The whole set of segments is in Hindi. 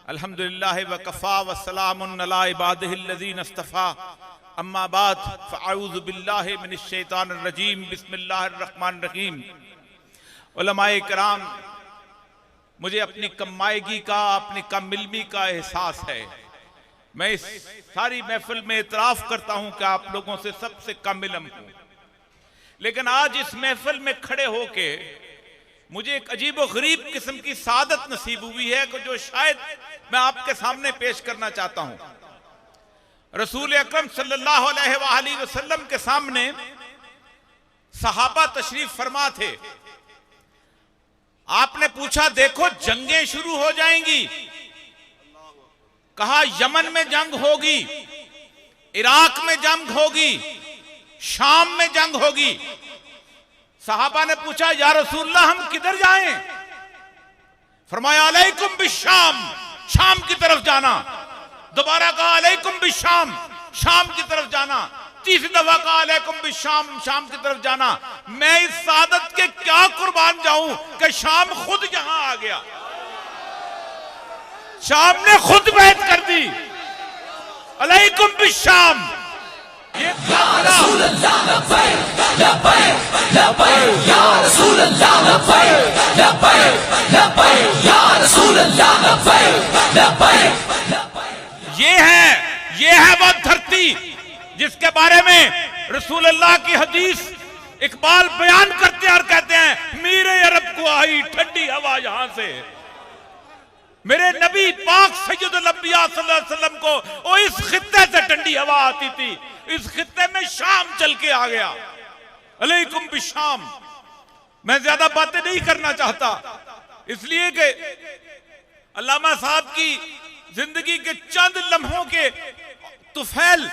अल्हम्दुलिल्लाह व कफ़ा व सलामुन अला इबादिहिल्लज़ीना इस्तफ़ा अम्मा बाद फ़अऊज़ु बिल्लाहि मिनश शैतानिर रजीम बिस्मिल्लाहिर रहमानिर रहीम। उलमाए किराम, मुझे अपनी कमायगी का, अपनी कम-इल्मी का एहसास है। मैं इस सारी महफिल में इतराफ़ करता हूं कि आप लोगों से सबसे कम इल्म हूं, लेकिन आज इस महफिल में खड़े होके मुझे एक अजीब व गरीब किस्म की सादत नसीब हुई है कि जो शायद मैं आपके सामने पेश करना चाहता हूं। रसूल अकरम सल्लल्लाहु अलैहि वसल्लम के सामने सहाबा तशरीफ फरमा थे। आपने पूछा, देखो जंगें शुरू हो जाएंगी। कहा यमन में जंग होगी, इराक में जंग होगी, शाम में जंग होगी। सहाबा ने पूछा, या रसूलल्लाह हम किधर जाएं? फरमाया अलैकुम बिशाम, शाम की तरफ जाना। दोबारा कहा अलैकुम बिशाम, शाम की तरफ जाना। तीसरी दफा कहा अलैकुम बिशाम, शाम की तरफ जाना। मैं इस सादत के क्या कुर्बान जाऊं कि शाम खुद यहां आ गया। शाम ने खुद बैत कर दी, अलैकुम बिशाम। ये है वो धरती जिसके बारे में रसूलुल्लाह की हदीस इकबाल बयान करते हैं और कहते हैं, मेरे अरब को आई ठंडी हवा यहां से। मेरे नबी पाक सैयदुल अंबिया सल्लल्लाहु अलैहि वसल्लम को वो इस खित्ते से ठंडी हवा आती थी, इस खित्ते में शाम चल के आ गया। अलैकुम बिशाम। मैं ज्यादा बातें नहीं करना चाहता, इसलिए कि अल्लामा साहब की जिंदगी के चंद लम्हों के तुफैल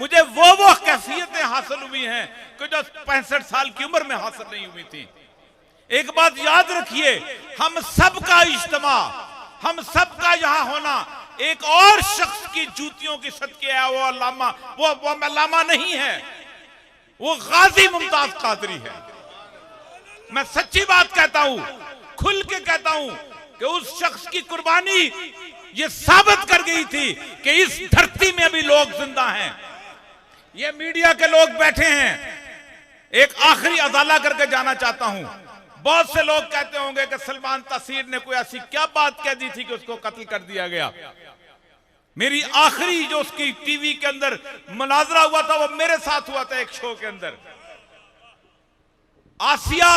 मुझे वो कैफियतें हासिल हुई हैं कि जो 65 साल की उम्र में हासिल नहीं हुई थी। एक बात याद रखिए, हम सबका इज्तिमा, हम सबका यहां होना एक और शख्स की जूतियों की सदके है। वो अल्लामा, वो अल्लामा नहीं है, वो गाजी मुमताज कादरी है। मैं सच्ची बात कहता हूं, खुल के कहता हूं कि उस शख्स की कुर्बानी ये साबित कर गई थी कि इस धरती में भी लोग जिंदा हैं। ये मीडिया के लोग बैठे हैं। एक आखिरी अदाला करके जाना चाहता हूं। बहुत से लोग कहते होंगे कि सलमान तासीर ने कोई ऐसी क्या बात कह दी थी कि उसको कत्ल कर दिया गया। मेरी आखिरी जो उसकी टीवी के अंदर मुनाजरा हुआ था वो मेरे साथ हुआ था एक शो के अंदर। आसिया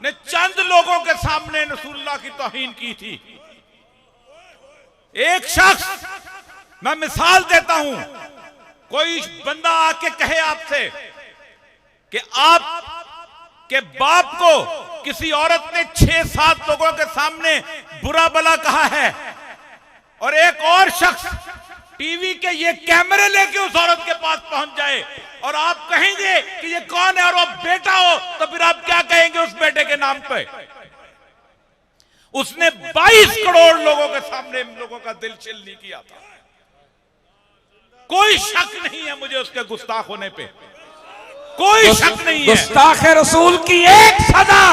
ने चंद लोगों के सामने रसूलुल्लाह की तौहीन की थी। एक शख्स, मैं मिसाल देता हूं, कोई बंदा आके कहे आपसे कि आप के बाप को किसी औरत ने 6-7 लोगों के सामने बुरा भला कहा है, और एक और शख्स टीवी के ये कैमरे लेके उस औरत के पास पहुंच जाए और आप कहेंगे कि ये कौन है और वो बेटा हो, तो फिर आप क्या कहेंगे उस बेटे के नाम पे? उसने 22 करोड़ लोगों के सामने इन लोगों का दिल चिल नहीं किया था। कोई शक नहीं है मुझे उसके गुस्ताख होने पे, कोई शक नहीं है। गुस्ताख रसूल की एक सजा,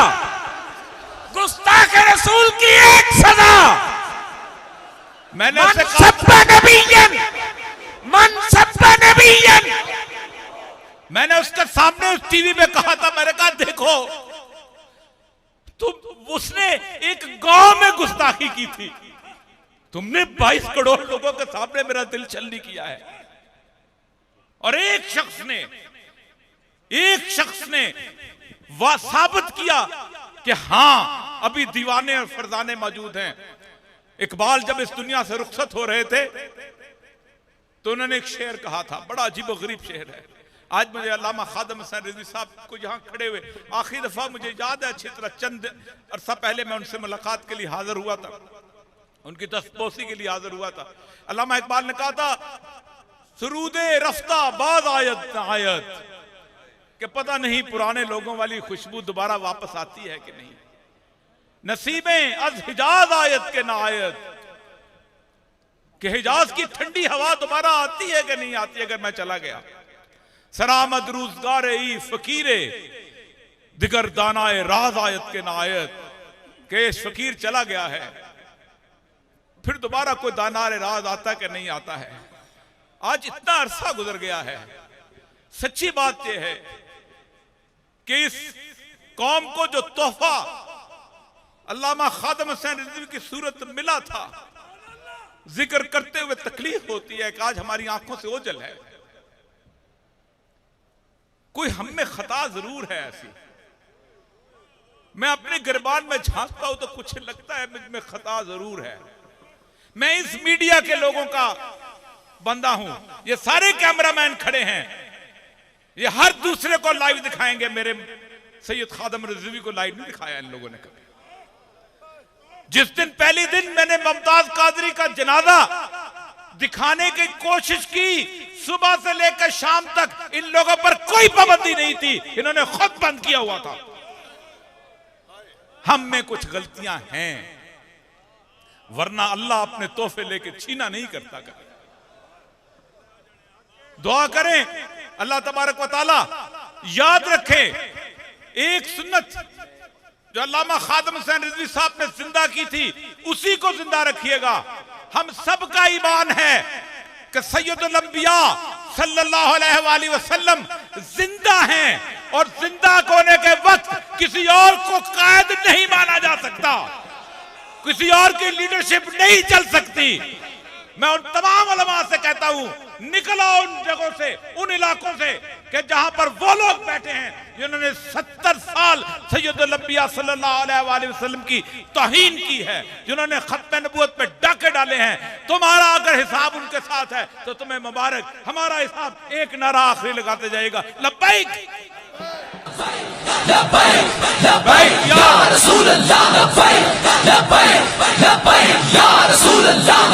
गुस्ताख रसूल की एक सजा। मैंने मैंने उसके सामने उस टीवी पे कहा था, मैंने कहा देखो तुम, उसने एक गांव में गुस्ताखी की थी, तुमने 22 करोड़ लोगों के सामने मेरा दिल छलनी किया है। और एक शख्स ने वह साबित किया कि हां अभी दीवाने और फरजाने मौजूद हैं। इकबाल जब इस दुनिया से रुखसत हो रहे थे तो उन्होंने एक शेर कहा था, बड़ा अजीब गरीब शेर है। आज मुझे अल्लामा खादम हुसैन रिजवी साहब को यहाँ खड़े हुए आखिरी दफा मुझे याद है अच्छी तरह, चंद अरसा पहले मैं उनसे मुलाकात के लिए हाजिर हुआ था, उनकी दस्तपोसी के लिए हाजिर हुआ था। अल्लामा इकबाल ने कहा था, सुरूदे रफ्ता बाद आयत आयत, कि पता नहीं पुराने लोगों वाली खुशबू दोबारा वापस आती है कि नहीं। नसीबें अज हिजाज आयत के ना आयत, कि हिजाज की ठंडी हवा दोबारा आती है कि नहीं आती अगर मैं चला गया। सरामद रोजगार ई फकीरे दिगर दानाए राज आयत के ना आयत, कि फकीर चला गया है, फिर दोबारा कोई दानार राज आता कि नहीं आता है। आज इतना अरसा गुजर गया है। सच्ची बात यह है कि इस कौम को जो तोहफा अल्लामा खादिम हुसैन रिजवी की सूरत मिला था, जिक्र करते हुए तकलीफ होती है कि आज हमारी आंखों से ओझल है। कोई हम में खता जरूर है ऐसी। मैं अपने गिरबान में झांकता हूं तो कुछ लगता है मुझ में खता जरूर है। मैं इस मीडिया के लोगों का बंदा हूं। ये सारे कैमरामैन खड़े हैं, ये हर दूसरे को लाइव दिखाएंगे। मेरे सैयद खादिम रिजवी को लाइव नहीं दिखाया इन लोगों ने कभी। जिस दिन पहले दिन मैंने मुमताज कादरी का जनाजा दिखाने की कोशिश की, सुबह से लेकर शाम तक इन लोगों पर कोई पाबंदी नहीं थी, इन्होंने खुद बंद किया हुआ था। हम में कुछ गलतियां हैं, वरना अल्लाह अपने तोहफे लेके छीना नहीं करता। कभी दुआ करें अल्लाह तबारक व तआला याद रखे एक सुन्नत जो अल्लामा खादिम हुसैन रिजवी साहब ने जिंदा की थी, उसी को जिंदा रखिएगा। हम सबका ईमान है कि सैयदुल अंबिया सल्लल्लाहु अलैहि वसल्लम जिंदा हैं, और जिंदा होने के वक्त किसी और को कायद नहीं माना जा सकता, किसी और की लीडरशिप नहीं चल सकती। मैं उन तमाम उलमा से कहता हूं, निकलो उन जगहों से, उन इलाकों से कि जहां पर वो लोग बैठे हैं जिन्होंने 70 साल सैयदुल अंबिया सल्लल्लाहु अलैहि वसल्लम की तौहीन की है, जिन्होंने खत्म नबूवत पे डाके डाले हैं। तुम्हारा अगर हिसाब उनके साथ है तो तुम्हें मुबारक, हमारा हिसाब एक नारा आखिरी लगाते जाएगा, लब्बैक लब्बैक लब्बैक या रसूल अल्लाह, लब्बैक लब्बैक लब्बैक या रसूल अल्लाह।